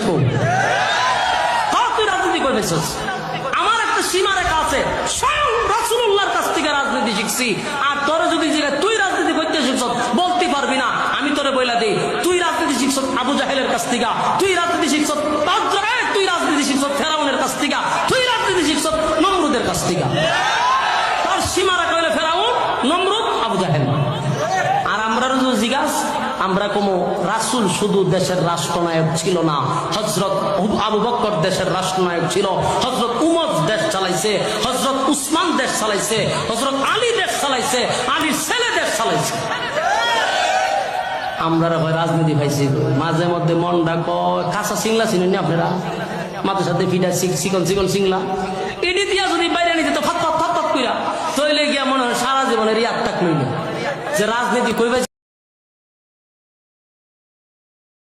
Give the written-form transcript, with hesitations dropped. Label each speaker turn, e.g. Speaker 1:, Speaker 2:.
Speaker 1: কম। তুই রাজনীতি করে পেয়েছিস, আমার একটা সীমা রেখা আছে, স্বয়ং রাসূলুল্লাহর কাছ থেকে রাজনীতি শিখছি। আর তোরে যদি তুই রাজনীতি করতে শিখছ বলতে পারবি না, আমি তোরে বইলা দিই, তুই রাজনীতি শিখছ আবু জাহেলের কাছ থেকে, তুই রাজনীতি শিখছ তুই রাজনীতি শিখছ ফেরাউনের কাছ থেকে, তুই রাজনীতি শিখছ নমরুদের কাছ থেকে। তোর সীমা রেখা হইলে ফেরাউন, নমরুদ, আবু জাহেল। আর আমরা জিজ্ঞাস, আমরা কোনো রাসূল শুধু দেশের রাষ্ট্রনায়ক ছিল না, হযরত আবু বকর দেশের রাষ্ট্রনায়ক ছিল, হযরত উমর দেশ চালাইছে, হযরত উসমান দেশ চালাইছে, হযরত আলী দেশ চালাইছে, আলীর ছেলে দেশ চালাইছে। আমরা রাজনীতি পাইছি মাঝে মধ্যে মনটা কয়, কাঁচা সিংলা চিনেন আপনারা, মাথার সাথে ফিটা চিকন চিকন সিংলা, এটি দিয়া যদি বাইরে নিতে তো ফাত ফাত ফাত ফাত কইরা তৈলে গিয়া মনে হয় সারা জীবনের ইয়াদ থাকলো যে রাজনীতি কইবে।